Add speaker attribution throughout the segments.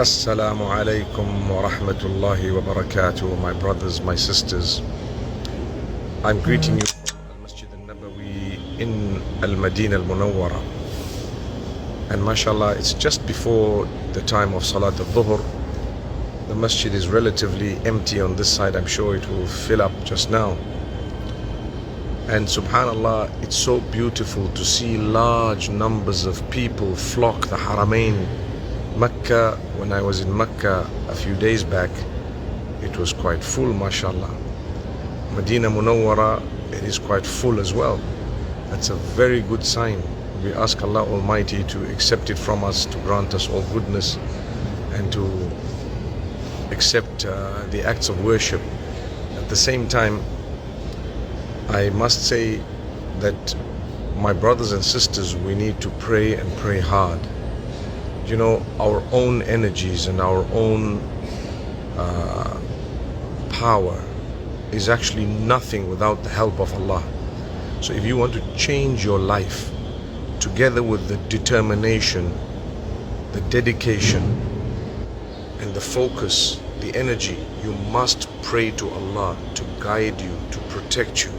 Speaker 1: Assalamu alaikum wa rahmatullahi wa barakatuh, my brothers, my sisters. I'm greeting you from Al-Masjid al-Nabawi in Al-Madinah al-Munawwara. And mashallah, it's just before the time of Salat al-Dhuhr. The masjid is relatively empty on this side. I'm sure it will fill up just now. And subhanallah, it's so beautiful to see large numbers of people flock the Haramain. Mecca, when I was in Mecca a few days back, it was quite full, mashallah. Madinah Munawwara, it is quite full as well. That's a very good sign. We ask Allah Almighty to accept it from us, to grant us all goodness, and to accept the acts of worship. At the same time, I must say that my brothers and sisters, we need to pray and pray hard. You know, our own energies and our own power is actually nothing without the help of Allah. So if you want to change your life, together with the determination, the dedication, and the focus, the energy, you must pray to Allah to guide you, to protect you,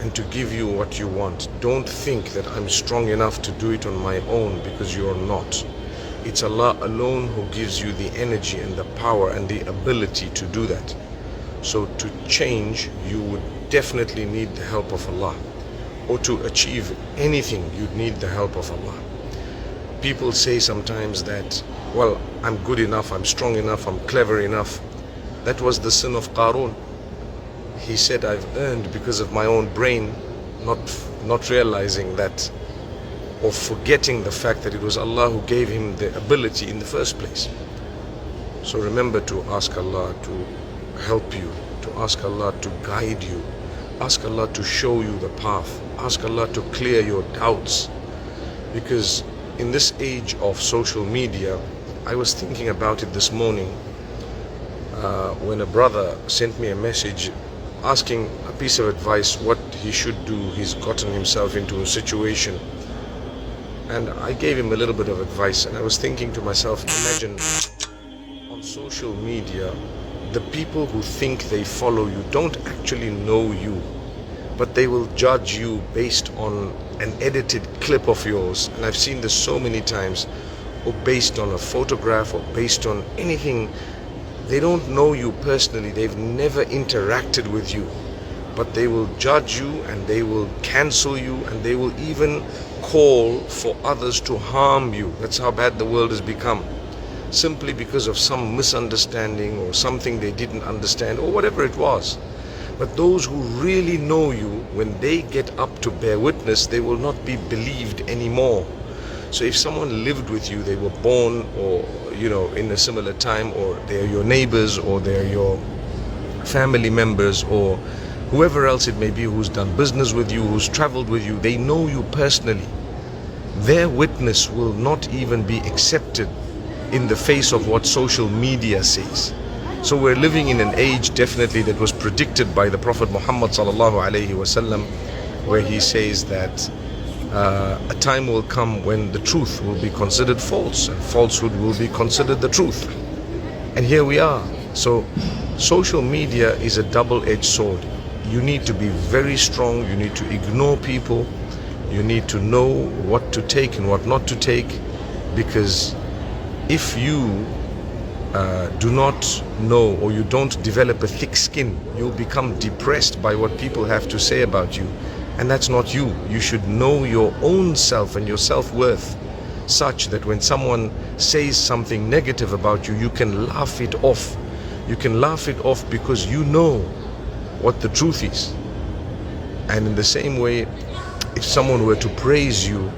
Speaker 1: and to give you what you want. Don't think that I'm strong enough to do it on my own, because you're not. It's Allah alone who gives you the energy and the power and the ability to do that. So to change, you would definitely need the help of Allah. Or to achieve anything, you'd need the help of Allah. People say sometimes that, well, I'm good enough, I'm strong enough, I'm clever enough. That was the sin of Qarun. He said, I've earned because of my own brain, not realizing that, or forgetting the fact that it was Allah who gave him the ability in the first place. So remember to ask Allah to help you, to ask Allah to guide you, ask Allah to show you the path, ask Allah to clear your doubts. Because in this age of social media, I was thinking about it this morning when a brother sent me a message asking a piece of advice what he should do. He's gotten himself into a situation, and I gave him a little bit of advice, and I was thinking to myself, imagine on social media, the people who think they follow you don't actually know you, but they will judge you based on an edited clip of yours. And I've seen this so many times, or based on a photograph, or based on anything. They don't know you personally, they've never interacted with you, but they will judge you, and they will cancel you, and they will even call for others to harm you. That's how bad the world has become, simply because of some misunderstanding or something they didn't understand, or whatever it was. But those who really know you, when they get up to bear witness, they will not be believed anymore. So if someone lived with you, they were born, or in a similar time, or they're your neighbors, or they're your family members, or whoever else it may be who's done business with you, who's traveled with you, they know you personally, their witness will not even be accepted in the face of what social media says. So we're living in an age definitely that was predicted by the Prophet Muhammad sallallahu alaihi wasallam, where he says that a time will come when the truth will be considered false, and falsehood will be considered the truth. And here we are. So social media is a double-edged sword. You need to be very strong, you need to ignore people, you need to know what to take and what not to take, because if you do not know, or you don't develop a thick skin, you'll become depressed by what people have to say about you, and that's not you. You should know your own self and your self-worth, such that when someone says something negative about you, you can laugh it off. You can laugh it off because you know what the truth is. And in the same way, if someone were to praise you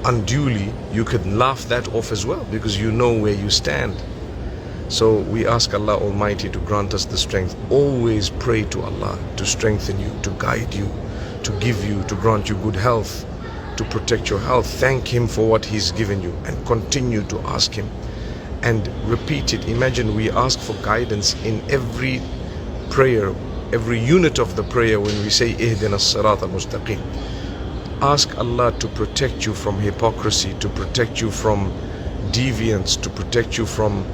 Speaker 1: unduly, you can laugh that off as well, because you know where you stand. So we ask Allah Almighty to grant us the strength. Always pray to Allah to strengthen you, to guide you, to give you, to grant you good health, to protect your health. Thank Him for what He's given you, and continue to ask Him and repeat it. Imagine we ask for guidance in every prayer, every unit of the prayer, when we say Ihdina as-sirata al-mustaqim. Ask Allah to protect you from hypocrisy, to protect you from deviance, to protect you from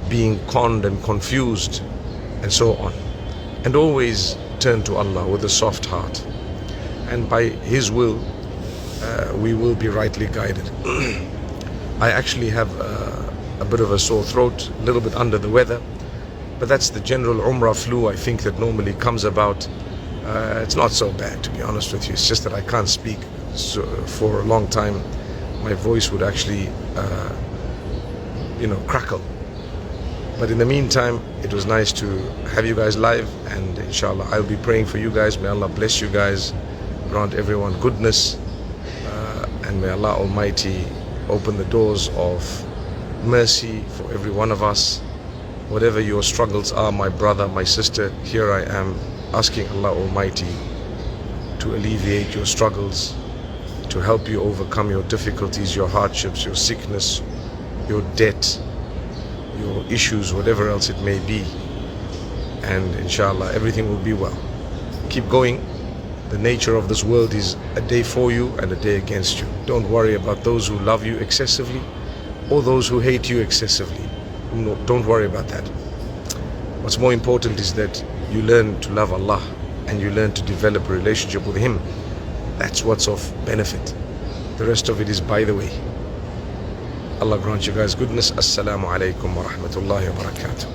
Speaker 1: being conned and confused and so on. And always turn to Allah with a soft heart, and by His will we will be rightly guided. I actually have a bit of a sore throat, a little bit under the weather, but that's the general Umrah flu I think that normally comes about. It's not so bad, to be honest with you. It's just that I can't speak for a long time. My voice would actually crackle. But in the meantime, it was nice to have you guys live, and inshallah I'll be praying for you guys. May Allah bless you guys, grant everyone goodness, and may Allah Almighty open the doors of mercy for every one of us. Whatever your struggles are, my brother, my sister, here I am asking Allah Almighty to alleviate your struggles, to help you overcome your difficulties, your hardships, your sickness, your debt, your issues, whatever else it may be. And inshallah everything will be well. Keep going. The nature of this world is a day for you and a day against you. Don't worry about those who love you excessively or those who hate you excessively. No, don't worry about that. What's more important is that you learn to love Allah and you learn to develop a relationship with Him. That's what's of benefit. The rest of it is by the way. Allah grant you guys goodness. Assalamu alaikum wa rahmatullahi wa barakatuh.